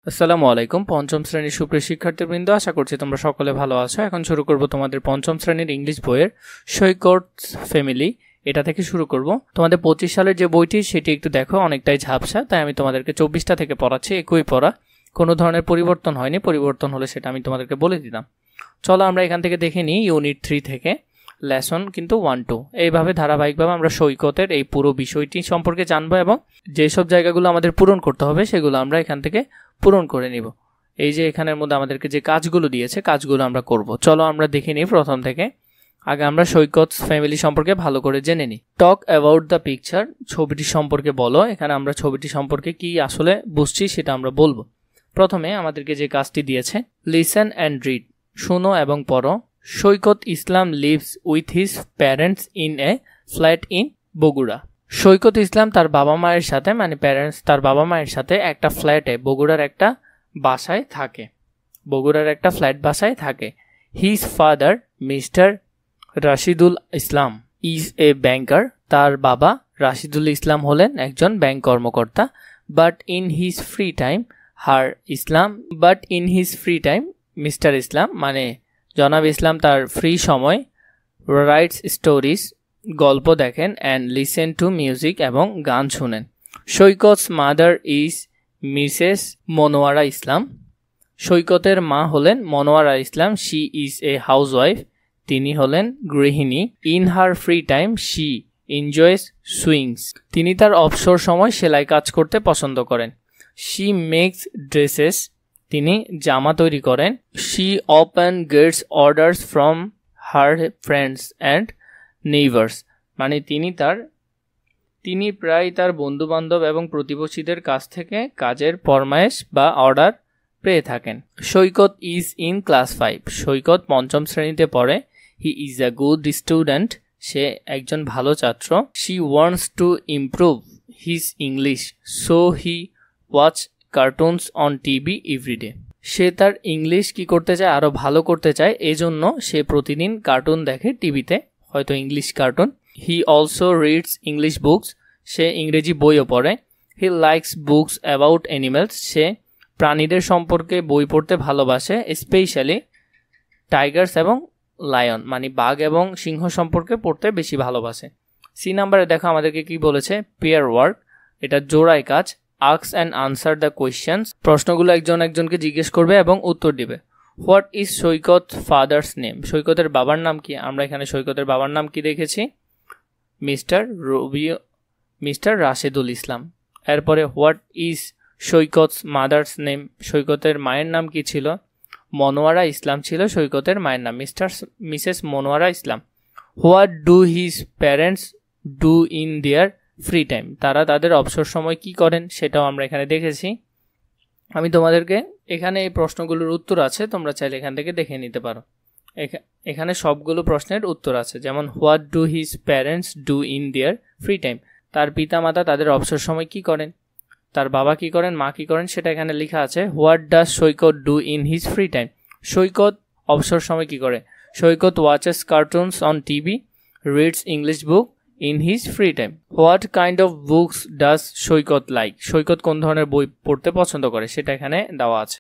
আসসালামু আলাইকুম পঞ্চম শ্রেণীর সুপ্রিয় শিক্ষার্থীবৃন্দ, আশা করছি তোমরা সকলে ভালো আছো। এখন শুরু করব তোমাদের পঞ্চম শ্রেণীর ইংলিশ বইয়ের সৈকতস ফ্যামিলি, এটা থেকে শুরু করব। তোমাদের 25 সালের যে বইটি সেটি একটু দেখো, অনেকটাই ঝাপসা, তাই আমি তোমাদেরকে 24টা থেকে পড়াচ্ছি। একই পড়া, কোনো ধরনের পরিবর্তন হয়নি। পরিবর্তন হলে সেটা আমি তোমাদেরকে বলে দিতাম। চলো আমরা এখান থেকে দেখে নিই ইউনিট 3 থেকে লেসন কিন্তু 1-2। এইভাবে ধারাবাহিকভাবে আমরা সৈকতের এই পুরো বিষয়টি সম্পর্কে জানবো এবং যেসব জায়গাগুলো আমাদের পূরণ করতে হবে সেগুলো আমরা এখান থেকে পূরণ করে নিব। এই যে এখানের মধ্যে আমাদেরকে যে কাজগুলো দিয়েছে কাজগুলো আমরা করব। চলো আমরা দেখে নিই প্রথম থেকে। আগে আমরা সৈকতস ফ্যামিলি সম্পর্কে ভালো করে জেনে নিই। টক অ্যাবাউট দ্য পিকচার, ছবিটি সম্পর্কে বলো। এখানে আমরা ছবিটি সম্পর্কে কি আসলে বুঝছি সেটা আমরা বলবো। প্রথমে আমাদেরকে যে কাজটি দিয়েছে, লিসেন অ্যান্ড রিড, শোনো এবং পড়ো। Saikat Islam lives with his parents in a flat in Bogura. Saikat Islam তার বাবা মায়ের সাথে, মানে প্যারেন্টস তার বাবা মায়ের সাথে একটা ফ্ল্যাটে বগুড়ার একটা বাসায় থাকে। বগুড়ার একটা ফ্ল্যাট বাসায় থাকে। His father Mr Rashidul Islam is a banker, তার বাবা রাশিদুল ইসলাম হলেন একজন ব্যাংক কর্মকর্তা। But in his free time Mr Islam, মানে জনাব ইসলাম তার ফ্রি সময় রাইটস স্টোরিজ, গল্প দেখেন, অ্যান্ড লিসেন টু মিউজিক এবং গান শুনেন। Saikat's mother is Mrs Monowara Islam, সৈকতের মা হলেন Monowara Islam. She is a housewife, তিনি হলেন গৃহিণী। In her free time she enjoys swings, তিনি তার অবসর সময় সেলাই কাজ করতে পছন্দ করেন। শি মেক্স ড্রেসেস, তিনি জামা তৈরি করেন। She often gets orders from her friends and neighbours, মানে তিনি প্রায় তার বন্ধুবান্ধব এবং প্রতিবেশীদের কাছ থেকে কাজের ফরমায়েশ বা অর্ডার পেয়ে থাকেন। Saikat is in class 5, Saikat পঞ্চম শ্রেণীতে পড়ে। He is a good student, সে একজন ভালো ছাত্র। She wants to improve his English, so he watch cartoons on TV everyday, সে তার ইংলিশ কি করতে চায়, আরও ভালো করতে চায়, এজন্য সে প্রতিদিন কার্টুন দেখে টিভিতে, হয়তো English cartoon. He also reads English books, সে ইংরেজি বইও পড়ে। He likes books about animals, সে প্রাণীদের সম্পর্কে বই পড়তে ভালোবাসে। স্পেশালি টাইগার্স এবং লায়ন, মানে বাঘ এবং সিংহ সম্পর্কে পড়তে বেশি ভালোবাসে। সি নাম্বারে দেখো আমাদেরকে কি বলেছে, পেয়ার ওয়ার্ক, এটা জোড়ায় কাজ। Ask and answer the questions, প্রশ্নগুলো একজন একজনকে জিজ্ঞেস করবে এবং উত্তর দিবে। What is Saikat father's name, সৈকতের বাবার নাম কি? আমরা এখানে সৈকতের বাবার নাম কি দেখেছি, মিস্টার রাশেদুল ইসলাম। এরপরে what is Saikat's mother's name, সৈকতের মায়ের নাম কি ছিল? মনোয়ারা ইসলাম ছিল সৈকতের মায়ের নাম, Mrs Monowara Islam. What do his parents do in their free time, তারা তাদের অবসর সময় কি করেন সেটাও আমরা এখানে দেখেছি। আমি তোমাদেরকে এখানে এই প্রশ্নগুলোর উত্তর আছে, তোমরা চাইলে এখান থেকে দেখে নিতে পারো। এখানে সবগুলো প্রশ্নের উত্তর আছে, যেমন what do his parents do in their free time, তার পিতা মাতা তাদের অবসর সময় কি করেন, তার বাবা কি করেন, মা কি করেন, সেটা এখানে লেখা আছে। What does Saikat do in his free time, Saikat অবসর সময় কি করে? Saikat watches cartoons on TV, reads English book in his free time. What kind of books does Saikat like, Saikat কোন ধরনের বই পড়তে পছন্দ করে সেটা এখানে দেওয়া আছে।